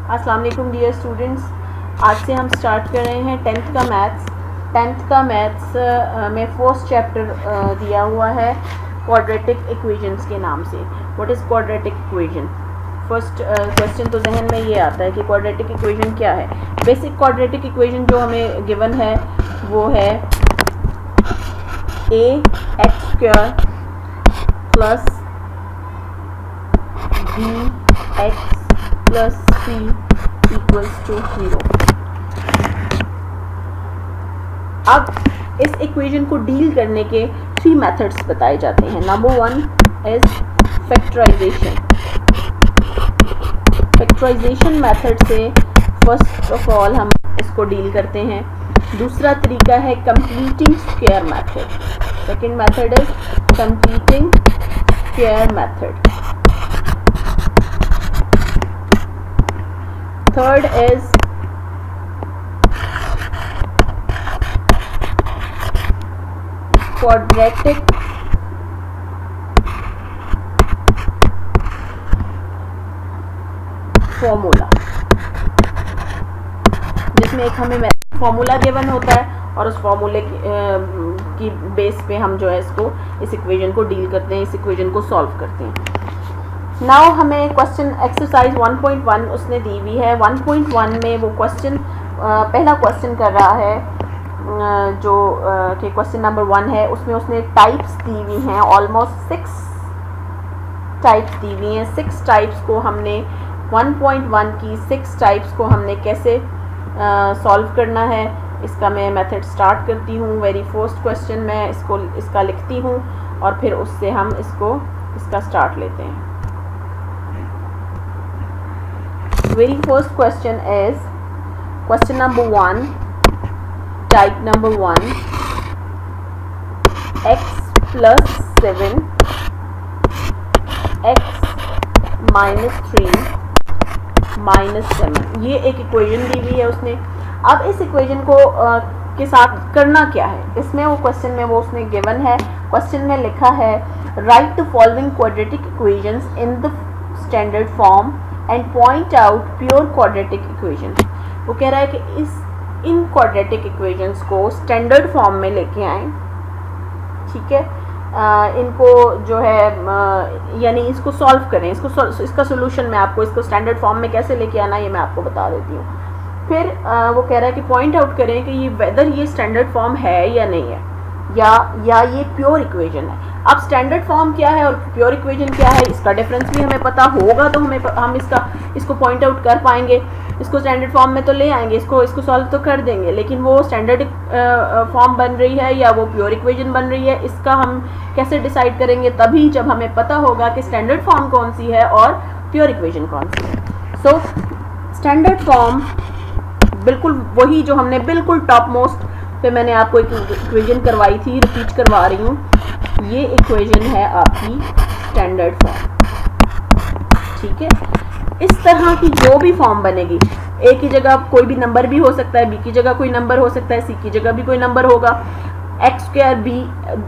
अस्सलाम वालेकुम dear students. आज से हम स्टार्ट कर रहे हैं टेंथ का मैथ्स। टेंथ का मैथ्स में फर्स्ट चैप्टर दिया हुआ है क्वाड्रेटिक इक्वेशंस के नाम से। What is quadratic equation? First question तो जहन में ये आता है कि क्वाड्रेटिक इक्वेशन क्या है। बेसिक क्वाड्रेटिक इक्वेशन जो हमें गिवन है वो है ax² plus bx plus c equals to 0। अब इस इक्वेशन को डील करने के 3 मेथड्स बताए जाते हैं। Number 1 is factorisation. Factorisation method से फर्स्ट ऑफ ऑल हम इसको डील करते हैं। दूसरा तरीका है completing square method. Second method is completing square method. Third is quadratic formula, जिसमें एक हमें फॉर्मूला गिवन होता है और उस फॉर्मूले की बेस पे हम जो है इस इक्वेशन को डील करते हैं, इस इक्वेशन को सॉल्व करते हैं। नाउ हमें क्वेश्चन एक्सरसाइज 1.1 उसने दी हुई है। 1.1 में वो क्वेश्चन पहला क्वेश्चन कर रहा है जो कि क्वेश्चन नंबर 1 है। उसमें उसने टाइप्स दी हुई हैं, ऑलमोस्ट 6 टाइप्स दी हुई हैं। 6 टाइप्स को हमने 1.1 की 6 टाइप्स को हमने कैसे सॉल्व करना है, इसका मैं मेथड स्टार्ट करती हूँ। वेरी फर्स्ट क्वेश्चन मैं इसका लिखती हूँ और फिर उससे हम इसका स्टार्ट लेते हैं। Very first question is question number 1, type number 1, x plus 7 x minus 3 minus 7, ये एक इक्वेशन दी हुई है उसने। अब इस इक्वेशन को के साथ करना क्या है, इसमें वो क्वेश्चन में वो उसने गिवन है। क्वेश्चन में लिखा है right the following quadratic equations in the standard form and point out pure quadratic equation. वो कह रहा है कि इन क्वाड्रेटिक इक्वेशंस को स्टैंडर्ड फॉर्म में लेके आएँ, ठीक है। इनको जो है यानी इसको सॉल्व करें, इसका सोल्यूशन मैं आपको इसको स्टैंडर्ड फॉर्म में कैसे लेके आना ये मैं आपको बता देती हूँ। फिर वो कह रहा है कि पॉइंट आउट करें कि ये वेदर ये स्टैंडर्ड फॉर्म है या नहीं है, या ये प्योर इक्वेशन है। अब स्टैंडर्ड फॉर्म क्या है और प्योर इक्वेशन क्या है, इसका डिफरेंस भी हमें पता होगा तो हम इसको पॉइंट आउट कर पाएंगे। इसको स्टैंडर्ड फॉर्म में तो ले आएंगे, इसको सॉल्व तो कर देंगे, लेकिन वो स्टैंडर्ड फॉर्म बन रही है या वो प्योर इक्वेशन बन रही है, इसका हम कैसे डिसाइड करेंगे? तभी जब हमें पता होगा कि स्टैंडर्ड फॉर्म कौन सी है और प्योर इक्वेशन कौन सी है। सो स्टैंडर्ड फॉर्म बिल्कुल वही जो हमने बिल्कुल टॉप मोस्ट पे मैंने आपको एक इक्वेशन करवाई थी, रिपीट करवा रही हूँ। ये इक्वेशन है आपकी स्टैंडर्ड फॉर्म, ठीक है। इस तरह की जो भी फॉर्म बनेगी, ए की जगह कोई भी नंबर भी हो सकता है, बी की जगह कोई नंबर हो सकता है, सी की जगह भी कोई नंबर होगा, x² b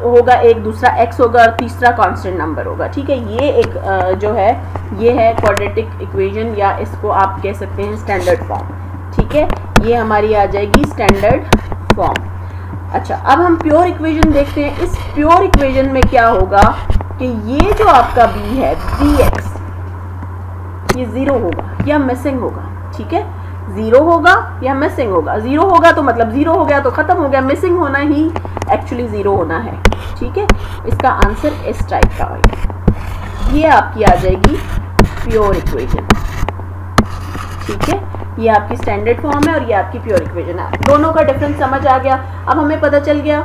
होगा, एक दूसरा x होगा और तीसरा कांस्टेंट नंबर होगा, ठीक है। ये एक जो है ये है क्वाड्रेटिक इक्वेशन, या इसको आप कह सकते हैं स्टैंडर्ड फॉर्म, ठीक है। ये हमारी आ जाएगी स्टैंडर्ड फॉर्म। अच्छा, अब हम प्योर इक्वेशन देखते हैं। इस प्योर इक्वेशन में क्या होगा कि ये जो आपका b है bx, ये 0 होगा या मिसिंग होगा, ठीक है। 0 होगा या मिसिंग होगा। 0 होगा तो मतलब 0 हो गया तो खत्म हो गया, मिसिंग होना ही एक्चुअली 0 होना है, ठीक है। इसका आंसर इस टाइप का होगा। ये आपकी आ जाएगी प्योर इक्वेशन, ठीक है। ये आपकी स्टैंडर्ड फॉर्म है और ये आपकी प्योर इक्वेशन है। दोनों का डिफरेंस समझ आ गया। अब हमें पता चल गया,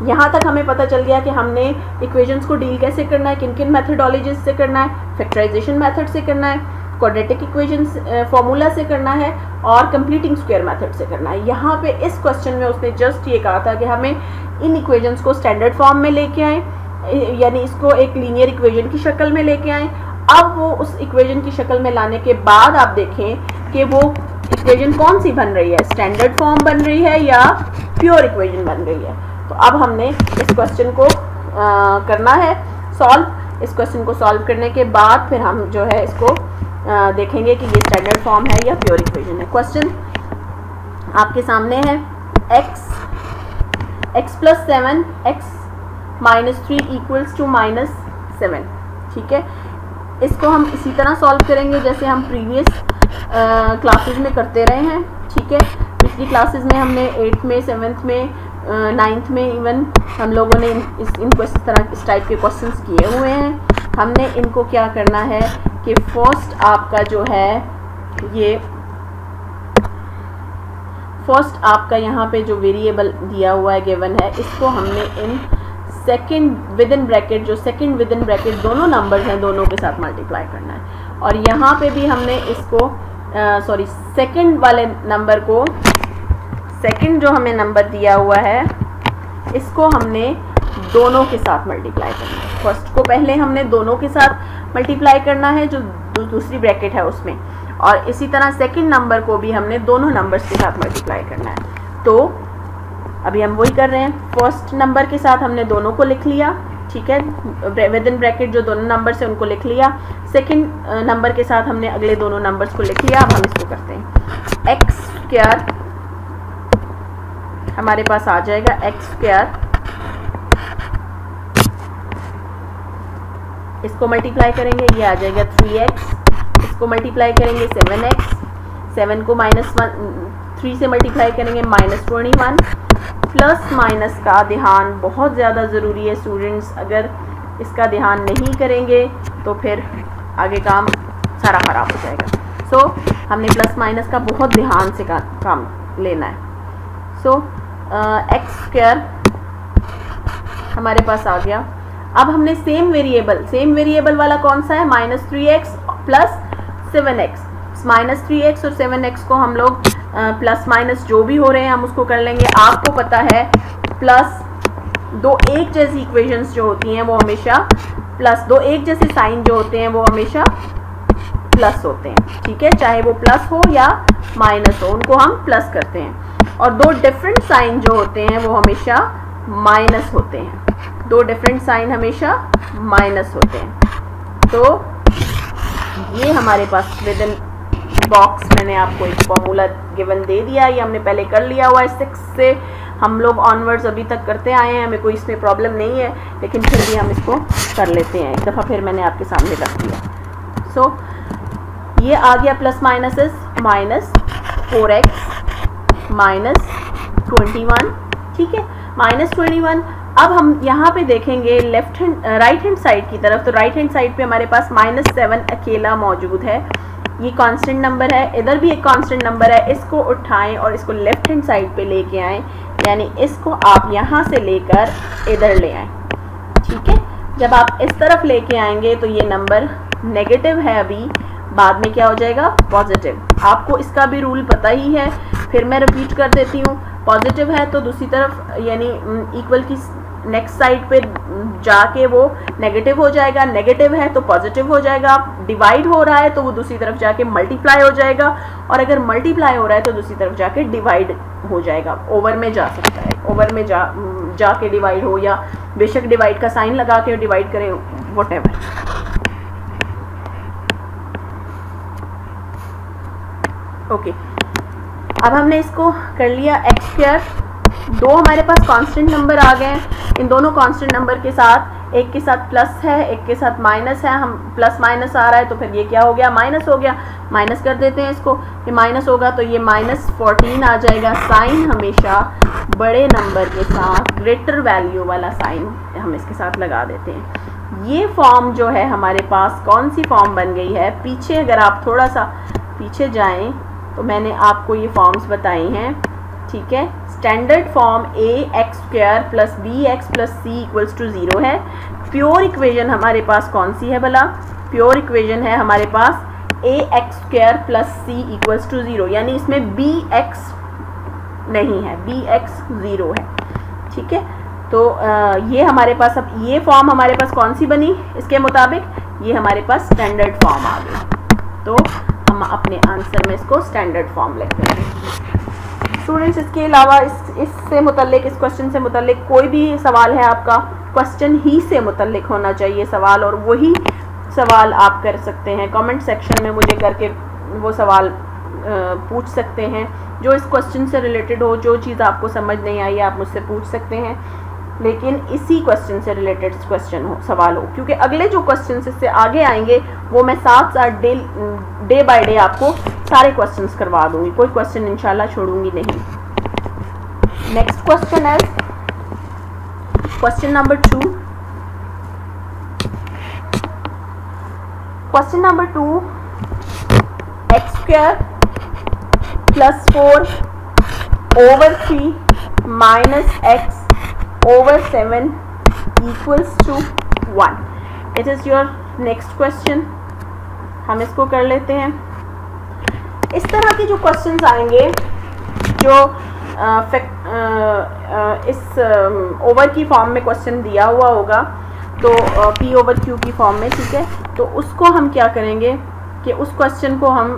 यहाँ तक हमें पता चल गया कि हमने इक्वेशंस को डील कैसे करना है, किन किन मेथडोलॉजीज से करना है। फैक्टराइजेशन मेथड से करना है, क्वाड्रेटिक इक्वेशंस फॉर्मूला से करना है और कंप्लीटिंग स्क्वायर मेथड से करना है। यहाँ पे इस क्वेश्चन में उसने जस्ट ये कहा था कि हमें इन इक्वेशंस को स्टैंडर्ड फॉर्म में लेके आएँ, यानी इसको एक लीनियर इक्वेशन की शक्ल में लेके आएँ। अब वो उस इक्वेशन की शक्ल में लाने के बाद आप देखें कि वो इक्वेशन कौन सी बन रही है, स्टैंडर्ड फॉर्म बन रही है या प्योर इक्वेशन बन रही है। तो अब हमने इस क्वेश्चन को करना है सॉल्व। इस क्वेश्चन को सॉल्व करने के बाद फिर हम जो है इसको देखेंगे कि ये स्टैंडर्ड फॉर्म है या प्योर इक्वेशन है। क्वेश्चन आपके सामने है x plus 7 x minus 3 equals to -7। ठीक है, इसको हम इसी तरह सॉल्व करेंगे जैसे हम प्रीवियस क्लासेस में करते रहे हैं। ठीक है, पिछली क्लासेस में हमने 8th में 7th में 9th में इवन हम लोगों ने इस टाइप के क्वेश्चंस किए हुए हैं। हमने इनको क्या करना है कि फर्स्ट आपका जो है ये फर्स्ट आपका यहाँ पे जो वेरिएबल दिया हुआ है गिवन है, इसको हमने in second with in bracket जो सेकंड विद इन ब्रैकेट दोनों नंबर्स हैं दोनों के साथ मल्टीप्लाई करना है। और यहाँ पे भी हमने इसको सेकंड वाले नंबर को सेकंड जो हमें नंबर दिया हुआ है इसको हमने दोनों के साथ मल्टीप्लाई करना है। फर्स्ट को पहले हमने दोनों के साथ मल्टीप्लाई करना है जो दूसरी ब्रैकेट है उसमें, और इसी तरह सेकंड नंबर को भी हमने दोनों नंबर्स के साथ मल्टीप्लाई करना है। तो अभी हम वही कर रहे हैं, फर्स्ट नंबर के साथ हमने दोनों को लिख लिया। ठीक है, विद इन ब्रैकेट जो दोनों नंबर्स हैं उनको लिख लिया। सेकंड नंबर के साथ हमने अगले दोनों नंबर्स को लिख लिया। अब हम इसको करते हैं, एक्स स्क्वायर हमारे पास आ जाएगा एक्स स्क्वायर, इसको मल्टीप्लाई करेंगे ये आ जाएगा 3x, इसको मल्टीप्लाई करेंगे 7x, 7 को -3 से मल्टीप्लाई करेंगे -21। प्लस माइनस का ध्यान बहुत ज़्यादा ज़रूरी है स्टूडेंट्स, अगर इसका ध्यान नहीं करेंगे तो फिर आगे काम सारा ख़राब हो जाएगा। सो हमने प्लस माइनस का बहुत ध्यान से काम लेना है। सो एक्स स्क्वायर हमारे पास आ गया। अब हमने सेम वेरिएबल वाला कौन सा है, -3x प्लस 7x। -3x और 7x को हम लोग प्लस माइनस जो भी हो रहे हैं हम उसको कर लेंगे। आपको पता है प्लस दो एक जैसी इक्वेशंस जो होती हैं वो हमेशा प्लस, दो एक जैसे साइन जो होते हैं वो हमेशा प्लस होते हैं। ठीक है, चाहे वो प्लस हो या माइनस हो उनको हम प्लस करते हैं। और दो डिफरेंट साइन जो होते हैं वो हमेशा माइनस होते हैं, दो डिफरेंट साइन हमेशा माइनस होते हैं। तो ये हमारे पास विद इन बॉक्स मैंने आपको एक फॉर्मूला गिवन दे दिया, ये हमने पहले कर लिया हुआ है। 6 से हम लोग ऑनवर्ड्स अभी तक करते आए हैं, हमें कोई इसमें प्रॉब्लम नहीं है, लेकिन फिर भी हम इसको कर लेते हैं एक दफ़ा, फिर मैंने आपके सामने रख दिया। सो ये आ गया प्लस माइनसेस, -4x -21। ठीक है, -21। अब हम यहाँ पे देखेंगे राइट हैंड साइड की तरफ, तो राइट हैंड साइड पे हमारे पास -7 अकेला मौजूद है। ये कांस्टेंट नंबर है, इधर भी एक कांस्टेंट नंबर है, इसको उठाएं और इसको लेफ्ट हैंड साइड पे लेके आएं, यानी इसको आप यहाँ से लेकर इधर ले आएं। ठीक है, जब आप इस तरफ लेके आएंगे तो ये नंबर नेगेटिव है, अभी बाद में क्या हो जाएगा, पॉजिटिव। आपको इसका भी रूल पता ही है, फिर मैं रिपीट कर देती हूँ। पॉजिटिव है तो दूसरी तरफ यानी इक्वल की नेक्स्ट साइड पे जाके वो नेगेटिव हो जाएगा, नेगेटिव है तो पॉजिटिव हो जाएगा। डिवाइड हो रहा है तो वो दूसरी तरफ जाके मल्टीप्लाई हो जाएगा, और अगर मल्टीप्लाई हो रहा है तो दूसरी तरफ जाके डिवाइड हो जाएगा, ओवर में जा सकता है, ओवर में जाके डिवाइड हो, या बेशक डिवाइड का साइन लगा के डिवाइड करें, व्हाटएवर। ओके, अब हमने इसको कर लिया एक्स स्क्वायर। दो हमारे पास कांस्टेंट नंबर आ गए, इन दोनों कांस्टेंट नंबर के साथ एक के साथ प्लस है एक के साथ माइनस है, हम प्लस माइनस आ रहा है तो फिर ये क्या हो गया, माइनस हो गया। माइनस कर देते हैं इसको, ये माइनस होगा तो ये -14 आ जाएगा। साइन हमेशा बड़े नंबर के साथ ग्रेटर वैल्यू वाला साइन हम इसके साथ लगा देते हैं। ये फॉर्म जो है हमारे पास कौन सी फॉर्म बन गई है, पीछे अगर आप थोड़ा सा पीछे जाएं तो मैंने आपको ये फॉर्म्स बताई हैं। ठीक है, standard form ax² + bx + c = 0 है। प्योर इक्वेशन हमारे पास कौन सी है भला, प्योर इक्वेशन है हमारे पास ax² + c = 0, यानी इसमें bx नहीं है, bx 0 है। ठीक है, तो ये हमारे पास, अब ये फॉर्म हमारे पास कौन सी बनी, इसके मुताबिक ये हमारे पास स्टैंडर्ड फॉर्म आ गई। तो हम अपने आंसर में इसको स्टैंडर्ड फॉर्म लिखते हैं। स्टूडेंट्स, इसके अलावा इससे मुतल्लिक, इस क्वेश्चन से मुतल्लिक कोई भी सवाल है आपका, क्वेश्चन ही से मुतल्लिक होना चाहिए सवाल, और वही सवाल आप कर सकते हैं, कमेंट सेक्शन में मुझे करके वो सवाल पूछ सकते हैं जो इस क्वेश्चन से रिलेटेड हो। जो चीज़ आपको समझ नहीं आई आप मुझसे पूछ सकते हैं, लेकिन इसी क्वेश्चन से रिलेटेड क्वेश्चन हो, सवाल हो, क्योंकि अगले जो क्वेश्चन इससे आगे आएंगे वो मैं साथ साथ डे बाय डे आपको सारे क्वेश्चंस करवा दूंगी, कोई क्वेश्चन इंशाल्लाह छोड़ूंगी नहीं। नेक्स्ट क्वेश्चन है question number 2। Question number 2, x square plus 4 over 3 minus x over 7 equals to 1. It is your next question. हम इसको कर लेते हैं। इस तरह के जो क्वेश्चंस आएंगे जो इस ओवर की फॉर्म में क्वेश्चन दिया हुआ होगा, तो p ओवर q की फॉर्म में, ठीक है, तो उसको हम क्या करेंगे कि उस क्वेश्चन को हम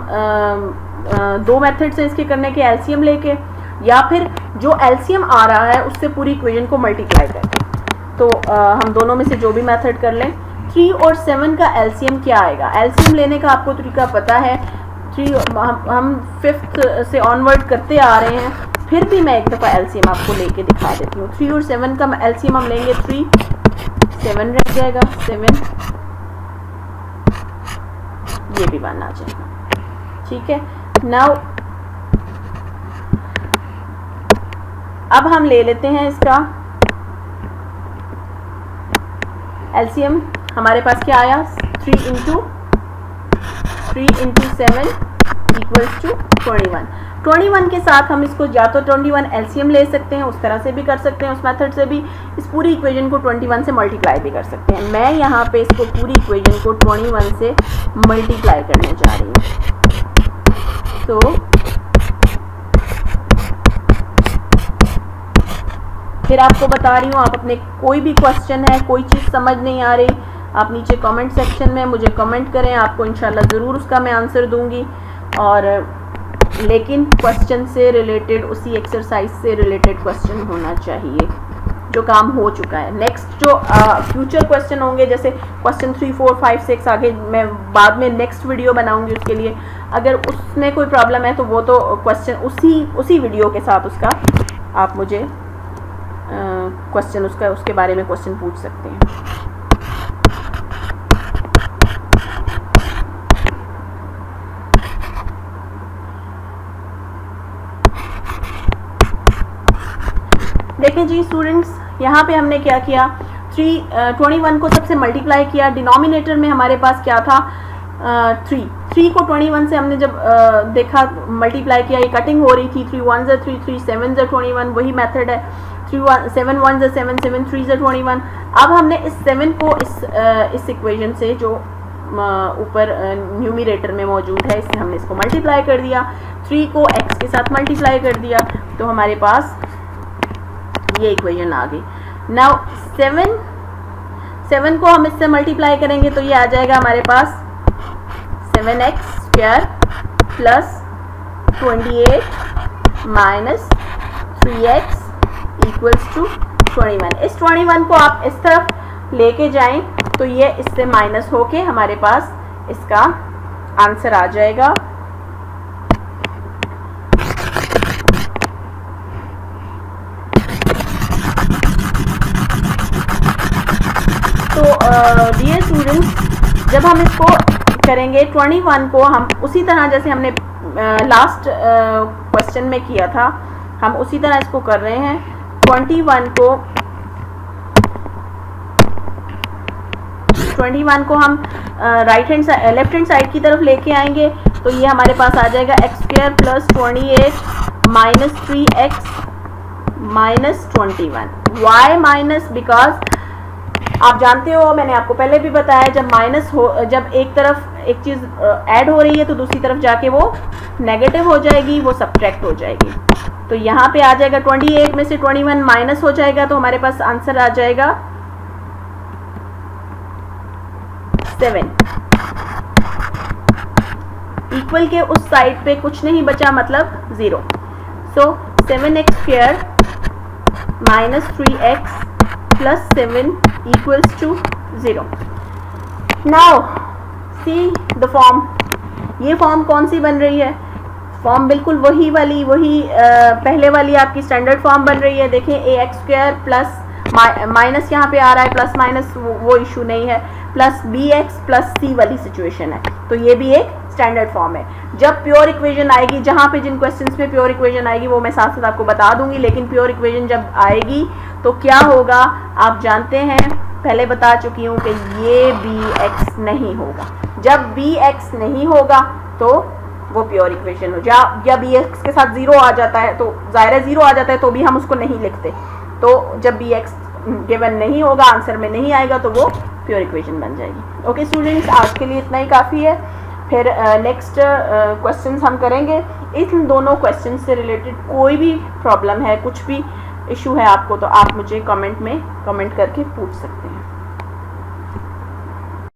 दो मेथड से इसके करने के, एलसीएम लेके या फिर जो एलसीएम आ रहा है उससे पूरी इक्वेशन को मल्टीप्लाई करें। तो हम दोनों में से जो भी मेथड कर लें। 3 और 7 का एलसीएम क्या आएगा? एलसीएम लेने का आपको तरीका पता है। 3 हम 5th से ऑनवर्ड करते आ रहे हैं, फिर भी मैं एक दफ़ा एलसीएम आपको लेके दिखा देती हूँ। 3 और 7 का एलसीएम हम लेंगे 3, 7 रह जाएगा, 7 ये भी 1 आ जाएगा, ठीक है। नाउ अब हम ले लेते हैं इसका एलसीएम। हमारे पास क्या आया? 3 इंटू 7 इक्वल्स टू 21। 21 के साथ हम इसको या तो 21 एलसीएम ले सकते हैं, उस तरह से भी कर सकते हैं, उस मेथड से भी इस पूरी इक्वेशन को 21 से मल्टीप्लाई भी कर सकते हैं। मैं यहाँ पे इसको पूरी इक्वेशन को 21 से मल्टीप्लाई करने जा रही हूँ। तो फिर आपको बता रही हूँ, आप अपने कोई भी क्वेश्चन है, कोई चीज़ समझ नहीं आ रही, आप नीचे कमेंट सेक्शन में मुझे कमेंट करें, आपको इंशाल्लाह ज़रूर उसका मैं आंसर दूंगी। और लेकिन क्वेश्चन से रिलेटेड, उसी एक्सरसाइज से रिलेटेड क्वेश्चन होना चाहिए जो काम हो चुका है। नेक्स्ट जो फ्यूचर क्वेश्चन होंगे, जैसे क्वेश्चन 3, 4, 5, 6 आगे मैं बाद में नेक्स्ट वीडियो बनाऊंगी उसके लिए। अगर उसमें कोई प्रॉब्लम है तो वो तो क्वेश्चन उसी वीडियो के साथ उसका आप मुझे क्वेश्चन उसके बारे में क्वेश्चन पूछ सकते हैं। देखें जी स्टूडेंट्स, यहाँ पे हमने क्या किया, 21 को सबसे मल्टीप्लाई किया। डिनोमिनेटर में हमारे पास क्या था? 3 को 21 से हमने जब देखा मल्टीप्लाई किया, ये कटिंग हो रही थी। 3 1 3 3 7 21, वही मेथड है। 7 1 7 7 3 21। अब हमने इस 7 को इस इक्वेशन से जो ऊपर न्यूमरेटर में मौजूद है, इससे हमने इसको मल्टीप्लाई कर दिया। 3 को x के साथ मल्टीप्लाई कर दिया, तो हमारे पास ये इक्वेशन आ गई। नाउ 7 को हम इससे मल्टीप्लाई करेंगे तो ये आ जाएगा हमारे पास 7x² plus 28 minus 3x equals to 21। इस 21 को आप इस तरफ लेके जाएं तो ये इससे माइनस होके हमारे पास इसका आंसर आ जाएगा। तो डियर स्टूडेंट्स, जब हम इसको करेंगे 21 को हम उसी तरह जैसे हमने लास्ट क्वेश्चन में किया था, हम उसी तरह इसको कर रहे हैं। 21 को हम लेफ्ट हैंड साइड की तरफ लेके आएंगे तो ये हमारे पास आ जाएगा x² plus 28 minus 3x minus 21। Why minus? Because आप जानते हो, मैंने आपको पहले भी बताया, जब माइनस हो, जब एक तरफ एक चीज़ ऐड हो रही है तो दूसरी तरफ जाके वो नेगेटिव हो जाएगी, वो सब्ट्रैक्ट हो जाएगी। तो यहाँ पे आ जाएगा 28 में से 21 माइनस हो जाएगा, तो हमारे पास आंसर आ जाएगा 7। इक्वल के उस साइड पे कुछ नहीं बचा, मतलब 0। सो 7x² minus 3x plus 7 equals to 0. Now see the form, ये फॉर्म कौन सी बन रही है? फॉर्म बिल्कुल वही पहले वाली आपकी स्टैंडर्ड फॉर्म बन रही है। देखें ए एक्स स्क्वायर प्लस माइनस यहाँ पे आ रहा है, प्लस माइनस वो इशू नहीं है, प्लस बी एक्स प्लस सी वाली सिचुएशन है, तो ये भी एक स्टैंडर्ड फॉर्म है। जब प्योर इक्वेशन आएगी, जहाँ पे जिन क्वेश्चंस में प्योर इक्वेशन आएगी वो मैं साथ साथ आपको बता दूंगी, लेकिन प्योर इक्वेशन जब आएगी तो क्या होगा आप जानते हैं, पहले बता चुकी हूँ कि ये बी एक्स नहीं होगा। जब बी एक्स नहीं होगा तो वो प्योर इक्वेशन हो जा, या बी एक्स के साथ जीरो आ जाता है तो ज़ाहिर है जीरो आ जाता है तो भी हम उसको नहीं लिखते, तो जब बी एक्स गिवन नहीं होगा, आंसर में नहीं आएगा, तो वो प्योर इक्वेशन बन जाएगी। ओके स्टूडेंट्स, आज के लिए इतना ही काफ़ी है। फिर नेक्स्ट क्वेश्चंस हम करेंगे। इन दोनों क्वेश्चन से रिलेटेड कोई भी प्रॉब्लम है, कुछ भी इशू है आपको, तो आप मुझे कमेंट में कमेंट करके पूछ सकते हैं।